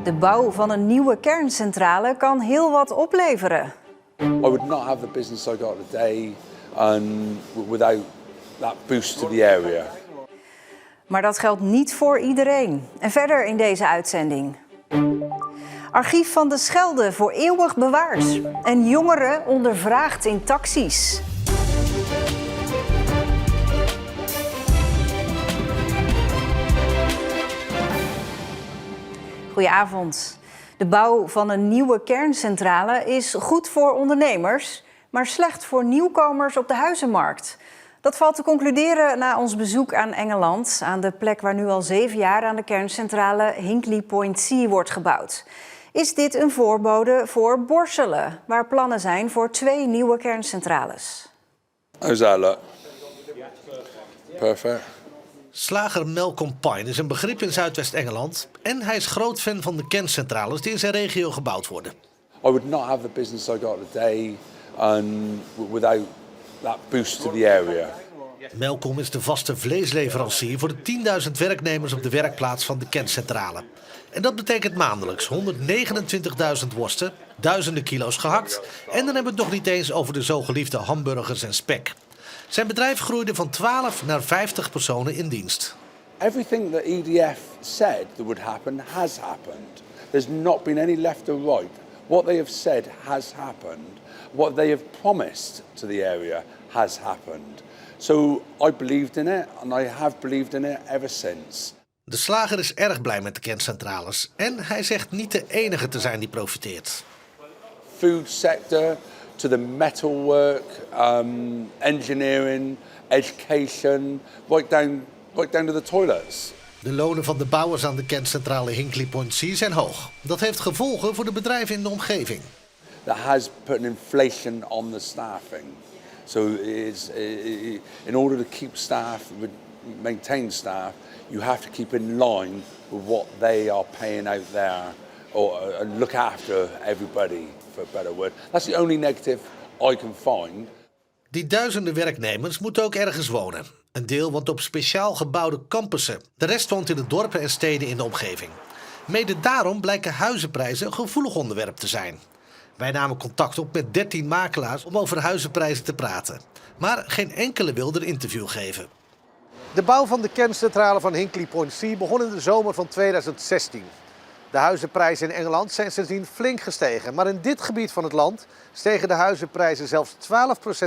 De bouw van een nieuwe kerncentrale kan heel wat opleveren. I would not have the business I got today without that boost to the area. Maar dat geldt niet voor iedereen. En verder in deze uitzending. Archief van de Schelde voor eeuwig bewaard. En jongeren ondervraagd in taxis. Goedenavond. De bouw van een nieuwe kerncentrale is goed voor ondernemers, maar slecht voor nieuwkomers op de huizenmarkt. Dat valt te concluderen na ons bezoek aan Engeland, aan de plek waar nu al 7 jaar aan de kerncentrale Hinkley Point C wordt gebouwd. Is dit een voorbode voor Borselen, waar plannen zijn voor 2 nieuwe kerncentrales? How's that look? Perfect. Slager Malcolm Pine is een begrip in Zuidwest-Engeland en hij is groot fan van de kerncentrales die in zijn regio gebouwd worden. I would not have the business I got today without that boost to the area. Malcolm is de vaste vleesleverancier voor de 10.000 werknemers op de werkplaats van de kerncentrale. En dat betekent maandelijks 129.000 worsten, duizenden kilo's gehakt en dan hebben we het nog niet eens over de zo geliefde hamburgers en spek. Zijn bedrijf groeide van 12 naar 50 personen in dienst. Everything that EDF said that would happen has happened. There's not been any left or right. What they have said has happened. What they have promised to the area has happened. So I believed in it and I have believed in it ever since. De slager is erg blij met de kerncentrales en hij zegt niet de enige te zijn die profiteert. Food sector to the metalwork, engineering, education, right down to the toilets. De lonen van de bouwers aan de kerncentrale Hinkley Point C zijn hoog. Dat heeft gevolgen voor de bedrijven in de omgeving. That has put an inflation on the staffing. So in order to keep staff, maintain staff, you have to keep in line with what they are paying out there, or look after everybody, for a better word. That's the only negative I can find. Die duizenden werknemers moeten ook ergens wonen. Een deel woont op speciaal gebouwde campussen. De rest woont in de dorpen en steden in de omgeving. Mede daarom blijken huizenprijzen een gevoelig onderwerp te zijn. Wij namen contact op met 13 makelaars om over huizenprijzen te praten. Maar geen enkele wilde een interview geven. De bouw van de kerncentrale van Hinkley Point C begon in de zomer van 2016. De huizenprijzen in Engeland zijn sindsdien flink gestegen. Maar in dit gebied van het land stegen de huizenprijzen zelfs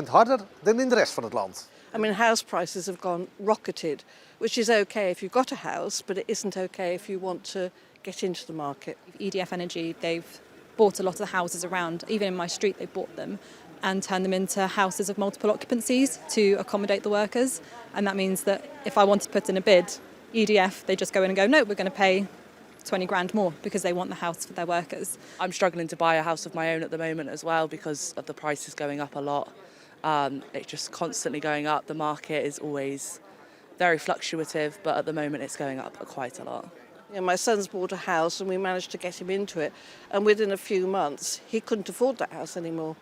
12% harder dan in de rest van het land. I mean, house prices have gone rocketed, which is okay if you've got a house, but it isn't okay if you want to get into the market. EDF Energy, they've bought a lot of the houses around, even in my street they bought them and turned them into houses of multiple occupancies to accommodate the workers. And that means that if I wanted to put in a bid, EDF, they just go in and go, no, we're going to pay 20 grand more because they want the house for their workers. I'm struggling to buy a house of my own at the moment as well because of the prices going up a lot. It's just constantly going up. The market is always very fluctuative, but at the moment it's going up quite a lot. Yeah, my son's bought a house and we managed to get him into it. And within a few months, he couldn't afford that house anymore.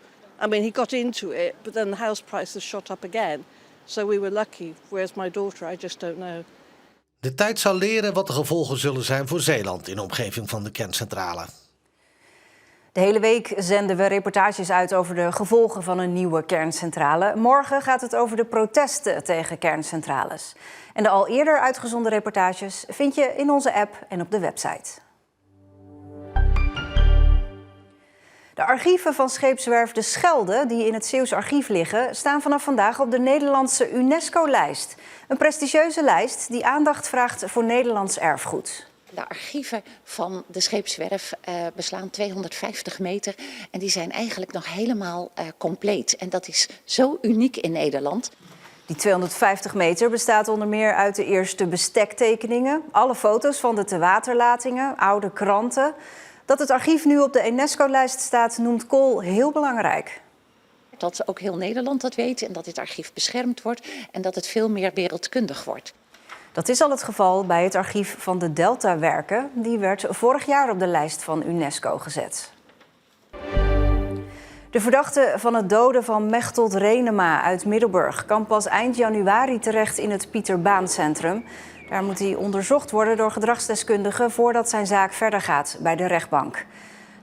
I mean, he got into it, but then the house prices shot up again. So we were lucky, whereas my daughter, I just don't know. De tijd zal leren wat de gevolgen zullen zijn voor Zeeland in de omgeving van de kerncentrale. De hele week zenden we reportages uit over de gevolgen van een nieuwe kerncentrale. Morgen gaat het over de protesten tegen kerncentrales. En de al eerder uitgezonden reportages vind je in onze app en op de website. De archieven van scheepswerf De Schelde, die in het Zeeuws Archief liggen, staan vanaf vandaag op de Nederlandse UNESCO-lijst. Een prestigieuze lijst die aandacht vraagt voor Nederlands erfgoed. De archieven van de scheepswerf beslaan 250 meter en die zijn eigenlijk nog helemaal compleet. En dat is zo uniek in Nederland. Die 250 meter bestaat onder meer uit de eerste bestektekeningen, alle foto's van de tewaterlatingen, oude kranten. Dat het archief nu op de UNESCO-lijst staat, noemt Kool heel belangrijk. Dat ook heel Nederland dat weet en dat dit archief beschermd wordt en dat het veel meer wereldkundig wordt. Dat is al het geval bij het archief van de Deltawerken. Die werd vorig jaar op de lijst van UNESCO gezet. De verdachte van het doden van Mechteld Renema uit Middelburg kan pas eind januari terecht in het Pieter Baan Centrum. Daar moet hij onderzocht worden door gedragsdeskundigen voordat zijn zaak verder gaat bij de rechtbank.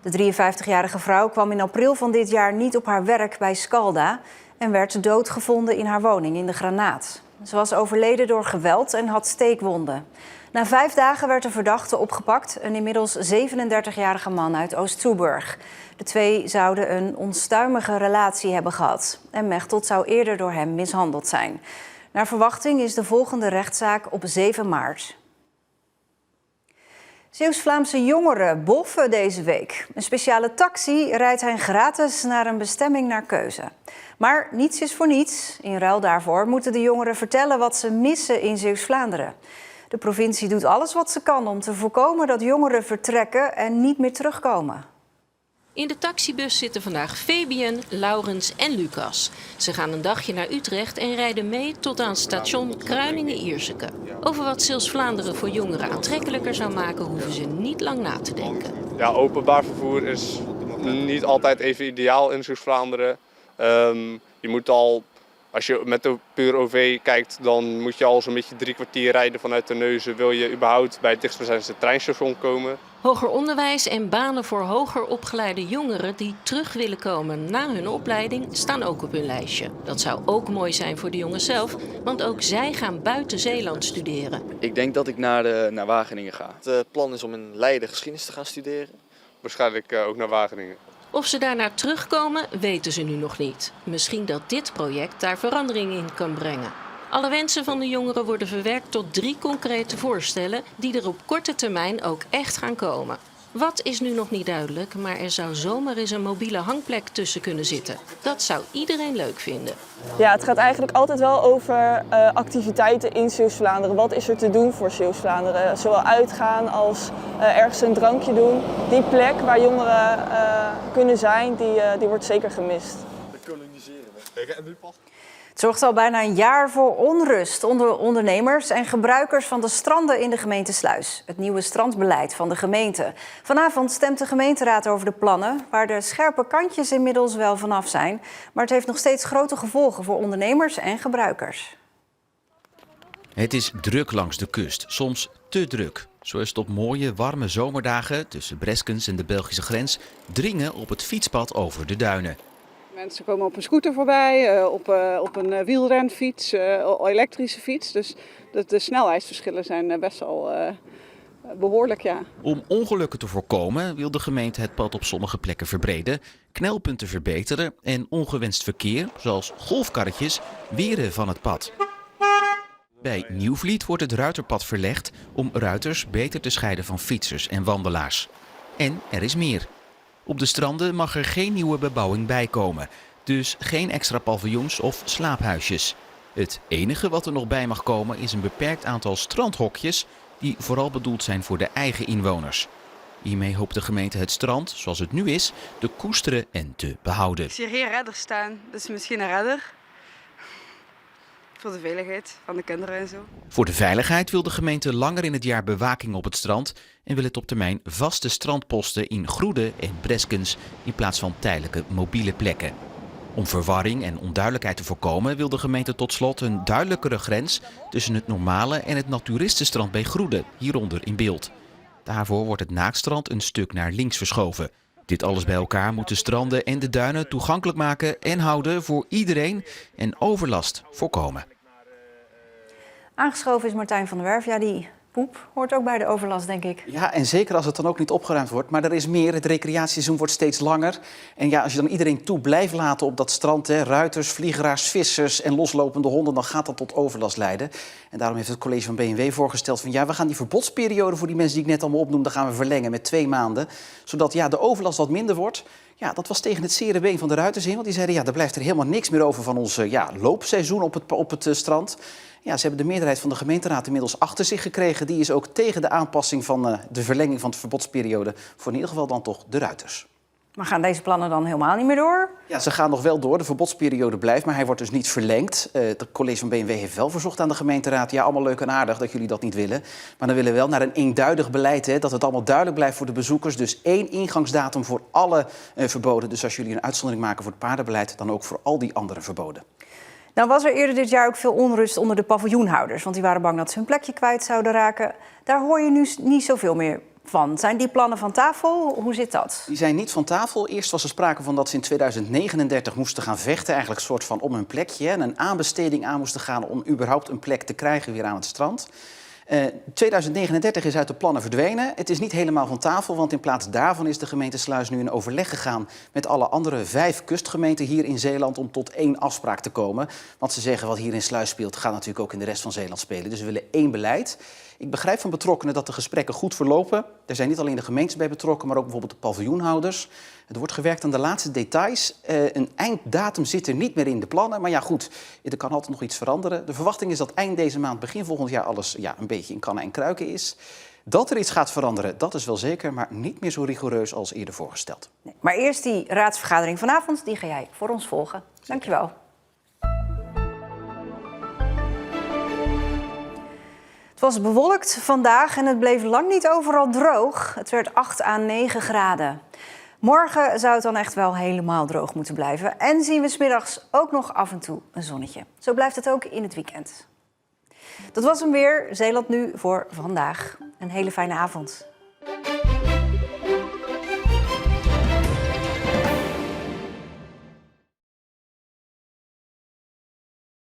De 53-jarige vrouw kwam in april van dit jaar niet op haar werk bij Scalda en werd doodgevonden in haar woning in de Granaat. Ze was overleden door geweld en had steekwonden. Na 5 dagen werd de verdachte opgepakt, een inmiddels 37-jarige man uit Oost-Soeburg. De twee zouden een onstuimige relatie hebben gehad en Mechtelt zou eerder door hem mishandeld zijn. Naar verwachting is de volgende rechtszaak op 7 maart. Zeeuws-Vlaamse jongeren boffen deze week. Een speciale taxi rijdt hen gratis naar een bestemming naar keuze. Maar niets is voor niets. In ruil daarvoor moeten de jongeren vertellen wat ze missen in Zeeuws-Vlaanderen. De provincie doet alles wat ze kan om te voorkomen dat jongeren vertrekken en niet meer terugkomen. In de taxibus zitten vandaag Fabian, Laurens en Lucas. Ze gaan een dagje naar Utrecht en rijden mee tot aan station Kruiningen-Ierseke. Over wat Zeeuws-Vlaanderen voor jongeren aantrekkelijker zou maken, hoeven ze niet lang na te denken. Ja, openbaar vervoer is niet altijd even ideaal in Zeeuws-Vlaanderen. Je moet al, als je met de puur OV kijkt, dan moet je al zo'n beetje 3 kwartier rijden vanuit Terneuzen. Wil je überhaupt bij het dichtstbijzijnde treinstation komen? Hoger onderwijs en banen voor hoger opgeleide jongeren die terug willen komen na hun opleiding staan ook op hun lijstje. Dat zou ook mooi zijn voor de jongens zelf, want ook zij gaan buiten Zeeland studeren. Ik denk dat ik naar Wageningen ga. Het plan is om in Leiden geschiedenis te gaan studeren. Waarschijnlijk ook naar Wageningen. Of ze daarna terugkomen, weten ze nu nog niet. Misschien dat dit project daar verandering in kan brengen. Alle wensen van de jongeren worden verwerkt tot 3 concrete voorstellen die er op korte termijn ook echt gaan komen. Wat is nu nog niet duidelijk, maar er zou zomaar eens een mobiele hangplek tussen kunnen zitten. Dat zou iedereen leuk vinden. Ja, het gaat eigenlijk altijd wel over activiteiten in Zeeuws-Vlaanderen. Wat is er te doen voor Zeeuws-Vlaanderen? Zowel uitgaan als ergens een drankje doen. Die plek waar jongeren kunnen zijn, die wordt zeker gemist. Het zorgt al bijna een jaar voor onrust onder ondernemers en gebruikers van de stranden in de gemeente Sluis. Het nieuwe strandbeleid van de gemeente. Vanavond stemt de gemeenteraad over de plannen, waar de scherpe kantjes inmiddels wel vanaf zijn. Maar het heeft nog steeds grote gevolgen voor ondernemers en gebruikers. Het is druk langs de kust, soms te druk. Zo is het op mooie, warme zomerdagen tussen Breskens en de Belgische grens dringen op het fietspad over de duinen. Mensen komen op een scooter voorbij, op een wielrenfiets, elektrische fiets. Dus de snelheidsverschillen zijn best wel behoorlijk, ja. Om ongelukken te voorkomen wil de gemeente het pad op sommige plekken verbreden, knelpunten verbeteren en ongewenst verkeer, zoals golfkarretjes, weren van het pad. Bij Nieuwvliet wordt het ruiterpad verlegd om ruiters beter te scheiden van fietsers en wandelaars. En er is meer. Op de stranden mag er geen nieuwe bebouwing bijkomen, dus geen extra paviljoens of slaaphuisjes. Het enige wat er nog bij mag komen is een beperkt aantal strandhokjes die vooral bedoeld zijn voor de eigen inwoners. Hiermee hoopt de gemeente het strand, zoals het nu is, te koesteren en te behouden. Ik zie hier geen redder staan, dus misschien een redder. Voor de veiligheid van de kinderen en zo. Voor de veiligheid wil de gemeente langer in het jaar bewaking op het strand en wil het op termijn vaste strandposten in Groede en Breskens in plaats van tijdelijke mobiele plekken. Om verwarring en onduidelijkheid te voorkomen wil de gemeente tot slot een duidelijkere grens tussen het normale en het naturistenstrand bij Groede, hieronder in beeld. Daarvoor wordt het Naaktstrand een stuk naar links verschoven. Dit alles bij elkaar moet de stranden en de duinen toegankelijk maken en houden voor iedereen en overlast voorkomen. Aangeschoven is Martijn van der Werf. Ja, die poep hoort ook bij de overlast, denk ik. Ja, en zeker als het dan ook niet opgeruimd wordt. Maar er is meer. Het recreatieseizoen wordt steeds langer. En ja, als je dan iedereen toe blijft laten op dat strand, hè, ruiters, vliegeraars, vissers en loslopende honden, dan gaat dat tot overlast leiden. En daarom heeft het college van BMW voorgesteld van ja, we gaan die verbodsperiode voor die mensen die ik net allemaal opnoemde, gaan we verlengen met 2 maanden. Zodat ja, de overlast wat minder wordt. Ja, dat was tegen het zere been van de ruiters in. Want die zeiden, ja, er blijft er helemaal niks meer over van ons loopseizoen op het strand. Ja, ze hebben de meerderheid van de gemeenteraad inmiddels achter zich gekregen. Die is ook tegen de aanpassing van de verlenging van de verbodsperiode voor in ieder geval dan toch de ruiters. Maar gaan deze plannen dan helemaal niet meer door? Ja, ze gaan nog wel door. De verbodsperiode blijft, maar hij wordt dus niet verlengd. Het college van BMW heeft wel verzocht aan de gemeenteraad, ja, allemaal leuk en aardig dat jullie dat niet willen. Maar dan willen we wel naar een eenduidig beleid, hè, dat het allemaal duidelijk blijft voor de bezoekers. Dus 1 ingangsdatum voor alle verboden. Dus als jullie een uitzondering maken voor het paardenbeleid, dan ook voor al die andere verboden. Nou was er eerder dit jaar ook veel onrust onder de paviljoenhouders, want die waren bang dat ze hun plekje kwijt zouden raken. Daar hoor je nu niet zoveel meer van. Zijn die plannen van tafel? Hoe zit dat? Die zijn niet van tafel. Eerst was er sprake van dat ze in 2039 moesten gaan vechten, eigenlijk een soort van om hun plekje. En een aanbesteding aan moesten gaan om überhaupt een plek te krijgen weer aan het strand. 2039 is uit de plannen verdwenen. Het is niet helemaal van tafel, want in plaats daarvan is de gemeente Sluis nu in overleg gegaan met alle andere 5 kustgemeenten hier in Zeeland om tot 1 afspraak te komen. Want ze zeggen wat hier in Sluis speelt, gaat natuurlijk ook in de rest van Zeeland spelen. Dus we willen 1 beleid. Ik begrijp van betrokkenen dat de gesprekken goed verlopen. Er zijn niet alleen de gemeentes bij betrokken, maar ook bijvoorbeeld de paviljoenhouders. Er wordt gewerkt aan de laatste details. Een einddatum zit er niet meer in de plannen. Maar ja, goed, er kan altijd nog iets veranderen. De verwachting is dat eind deze maand, begin volgend jaar alles een beetje in kannen en kruiken is. Dat er iets gaat veranderen, dat is wel zeker, maar niet meer zo rigoureus als eerder voorgesteld. Nee, maar eerst die raadsvergadering vanavond, die ga jij voor ons volgen. Dankjewel. Het was bewolkt vandaag en het bleef lang niet overal droog. Het werd 8 à 9 graden. Morgen zou het dan echt wel helemaal droog moeten blijven. En zien we 's middags ook nog af en toe een zonnetje. Zo blijft het ook in het weekend. Dat was hem weer, Zeeland Nu voor vandaag. Een hele fijne avond.